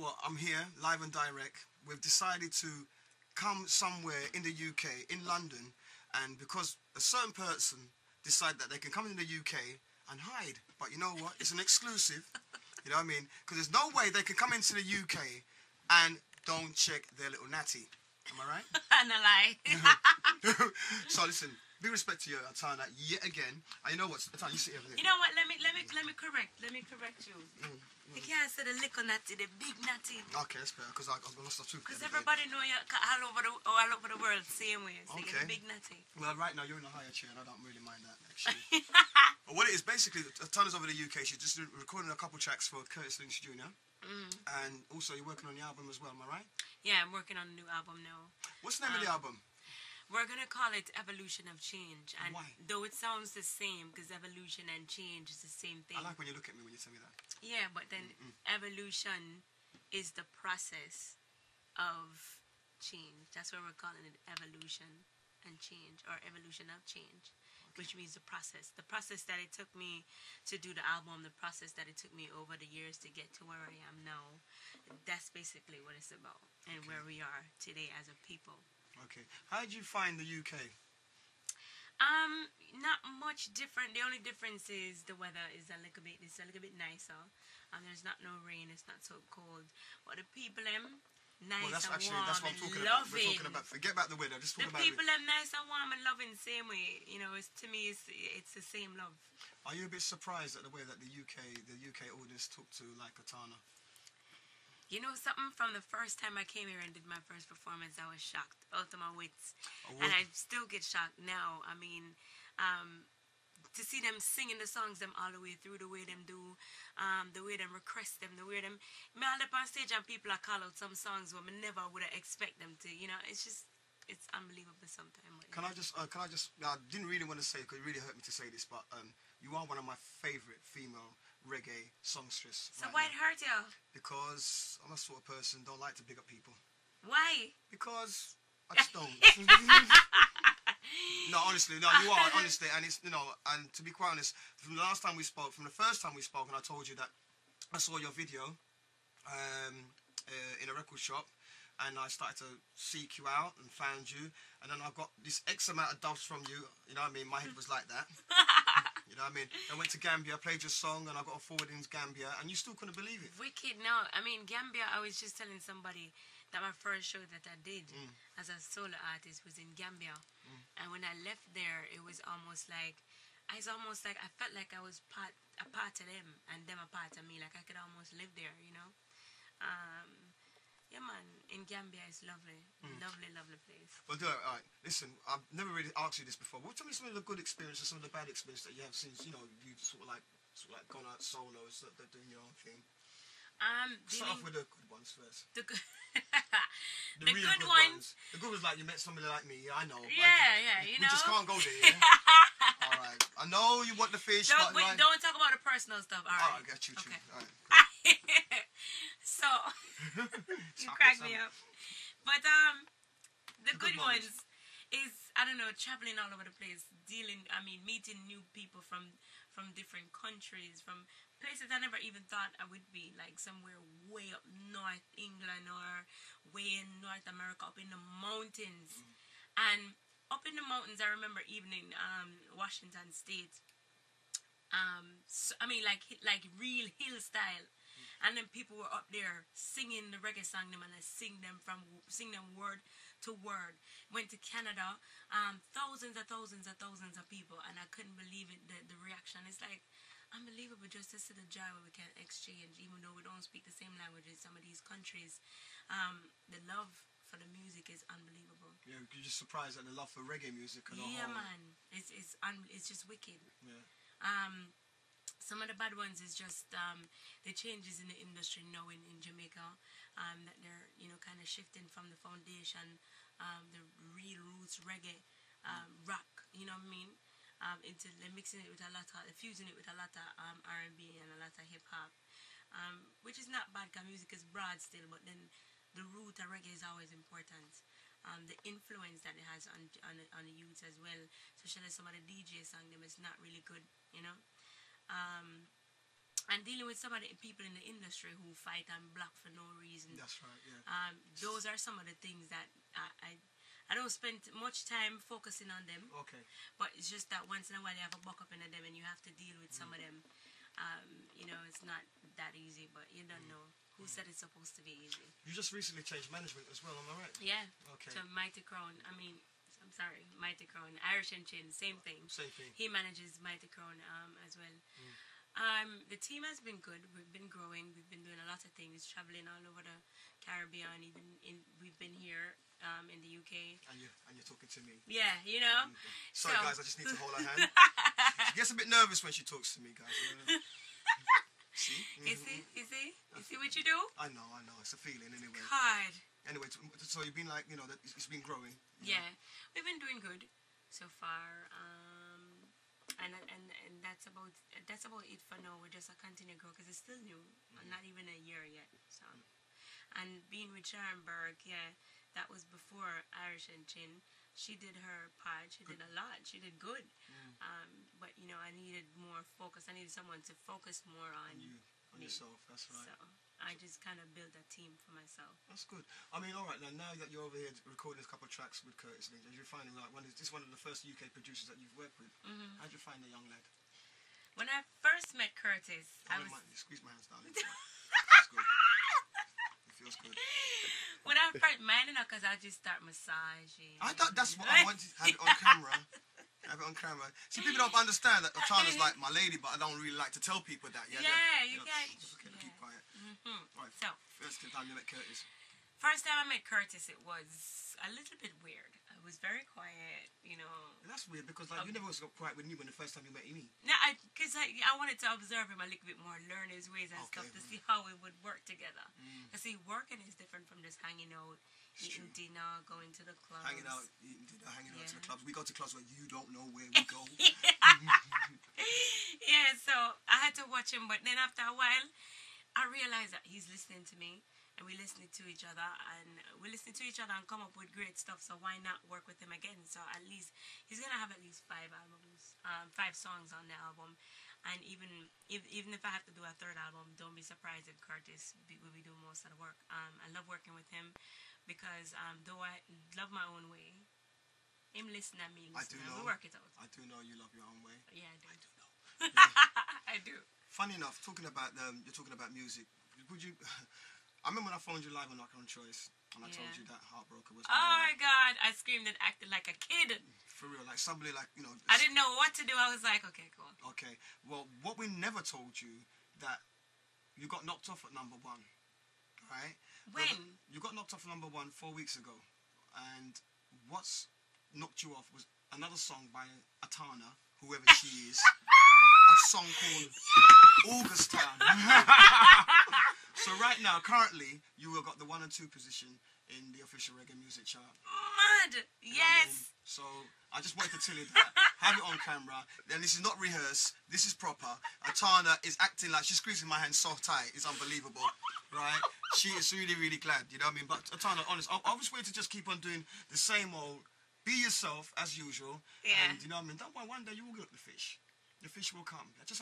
what? I'm here, live and direct. We've decided to come somewhere in the UK, in London, and because a certain person decided that they can come in the UK and hide. But you know what? It's an exclusive. You know what I mean? Because there's no way they can come into the UK and don't check their little natty. Am I right? No lie. So listen, big respect to you, Etana, yet again. And you know what, Etana, you sit over there. You know what? Let me correct you. You can't say the little natty, the big natty. Okay, that's better because I was gonna stop too. Because everybody know you all over the world same way. So Okay. you're the big natty. Well, right now you're in a higher chair, and I don't really mind that actually. But what it is basically, Etana's over the UK. She's just recording a couple tracks for Curtis Lynch Jr. And also you're working on the album as well. Am I right? Yeah, I'm working on a new album now. What's the name of the album? We're going to call it Evolution of Change. And Why? though it sounds the same, because evolution and change is the same thing. I like when you look at me when you tell me that. Yeah, but then evolution is the process of change. That's why we're calling it evolution and change, or evolution of change, which means the process. The process that it took me to do the album, the process that it took me over the years to get to where I am now. That's basically what it's about and where we are today as a people. Okay. How did you find the UK? Not much different. The only difference is the weather is a little bit nicer. There's not no rain, it's not so cold. But the people nice Well, that's and actually warm that's what I'm and talking about. loving. We're talking about. Forget about the weather. Just talk The about people are nice and warm and loving same way. You know, to me it's the same love. Are you a bit surprised at the way that the UK audience took to like Etana? You know something? From the first time I came here and did my first performance, I was shocked out of my wits. And I still get shocked now. I mean, to see them singing the songs them all the way through, the way them do, the way them request them, the way them... Me all up on stage and people are call out some songs where I never would have expect them to. You know, it's just... It's unbelievable sometimes. Can I just... I didn't really want to say it because it really hurt me to say this, but you are one of my favourite female reggae songstress. So why it hurt you? Because I'm a sort of person don't like to big up people. Why? Because I just don't. No, honestly, no, you are, honestly, and it's, you know, and to be quite honest, from the first time we spoke, and I told you that I saw your video in a record shop, and I started to seek you out and found you, and then I got this X amount of dubs from you, you know what I mean, my head was like that. You know what I mean? I went to Gambia, played your song, and I got a forward in Gambia, and you still couldn't believe it. Wicked. No, I mean, Gambia, I was just telling somebody that my first show that I did as a solo artist was in Gambia. And when I left there, it was almost like, I felt like I was a part of them, and them a part of me. Like I could almost live there, you know? Yeah, man, in Gambia it's lovely. Lovely, lovely place. Well, do it. All right. Listen, I've never really asked you this before. Well, tell me some of the good experiences, some of the bad experiences that you have since, you know, you sort of like gone out solo, doing your own thing. Start off with the good ones first. The good, the real good ones. The good ones like you met somebody like me. Yeah, I know. Yeah, you know. We just can't go there. Yeah? All right. I know you want the fish. Don't talk about the personal stuff. All right. Oh, I got you. Okay. All right. So you crack me up. But the good ones is, I don't know, traveling all over the place, meeting new people from different countries, from places I never even thought I would be, like somewhere way up north England or way in North America, up in the mountains. And up in the mountains, I remember even in Washington State, like real hill style. And then people were up there singing the reggae song, and I sing them word to word. Went to Canada, thousands of people, and I couldn't believe it. The reaction is like unbelievable, just to see the joy where we can exchange, even though we don't speak the same language in some of these countries. The love for the music is unbelievable. Yeah, you're just surprised at the love for reggae music. Man, it's just wicked. Yeah. Some of the bad ones is just the changes in the industry now in Jamaica, that they're, you know, kind of shifting from the foundation, the real roots reggae, rock, you know what I mean, into mixing it with fusing it with a lot of R&B and a lot of hip hop, which is not bad because music is broad still, but then the root of reggae is always important. The influence that it has on the youths as well, especially some of the DJ song them is not really good, you know. and dealing with some of the people in the industry who fight and block for no reason. That's right. Yeah. Those are some of the things that I don't spend much time focusing on them. Okay. But it's just that once in a while you have a buck up in them and you have to deal with some of them. You know, it's not that easy, but you don't know. Who said it's supposed to be easy? You just recently changed management as well, am I right? Yeah. Okay. So Mighty Crown, I'm sorry, Mighty Crown, Irish and Chin, same thing. Same thing. He manages Mighty Crown as well. The team has been good. We've been growing. We've been doing a lot of things, traveling all over the Caribbean. We've been here in the UK. And you're talking to me. Yeah, you know. Sorry, guys. I just need to hold her hand. She gets a bit nervous when she talks to me, guys. See? You see what you do? I know. It's a feeling, anyway. God. Anyway, so you've been like, you know, that it's been growing. Yeah, we've been doing good so far. And that's about it for now. We're just a continue grow because it's still new, not even a year yet. So, and being with Sharonberg, yeah, that was before Irish and Chin. She did her part. She did a lot. She did good. But you know, I needed more focus. I needed someone to focus more on you, on me. yourself. That's right. So I just kind of built a team for myself. That's good. I mean, all right, now that you're over here recording a couple of tracks with Curtis, as you're finding like this is one of the first UK producers that you've worked with. How did you find the young lad? When I first met Curtis, squeeze my hands, darling. Feels good. It feels good. When I first, mine because I just start massaging. I thought that's what I wanted to have it on camera. Have it on camera. See, people don't understand that Etana's like my lady, but I don't really like to tell people that. You can't. Okay, keep quiet. Right. So, first time you met Curtis. First time I met Curtis, it was a little bit weird. It was very quiet, you know. That's weird because like you never was got quiet with me when the first time you met me. No, because I wanted to observe him a little bit more, learn his ways and stuff to see how we would work together. You see, working is different from just hanging out, eating dinner, going to the clubs. Hanging out, eating dinner, hanging out to the clubs. We go to clubs where you don't know where we go. Yeah, so I had to watch him, but then after a while, I realized that he's listening to me. And we're listening to each other, and come up with great stuff. So why not work with him again? So at least he's gonna have at least 5 albums, 5 songs on the album. And even if I have to do a third album, don't be surprised if Curtis will be doing most of the work. I love working with him because though I love my own way, him listening and me listening, we work it out. I do know you love your own way. Yeah, I do. I do know. I do. Funny enough, you're talking about music. Would you? I remember when I phoned you live on Knock on Choice, and I told you that Heartbroker was. Oh my God! I screamed and acted like a kid. For real, like somebody like you know. I didn't know what to do. I was like, okay, cool. Okay, well, what we never told you that you got knocked off at number 1, right? When? You got knocked off at number 1 4 weeks ago, and what's knocked you off was another song by Etana, whoever she is. A song called August Time. So right now, currently, you have got the 1 and 2 position in the official reggae music chart. Mad! Yes! So I just wanted to tell you that. Have it on camera. Then this is not rehearsed. This is proper. Etana is acting like she's squeezing my hand so tight. It's unbelievable, right? She is really, really glad. You know what I mean? But Etana, honest, I was waiting to just keep on doing the same old. Be yourself as usual. Yeah. And you know what I mean? Don't worry. One day you will get the fish. The fish will come. Just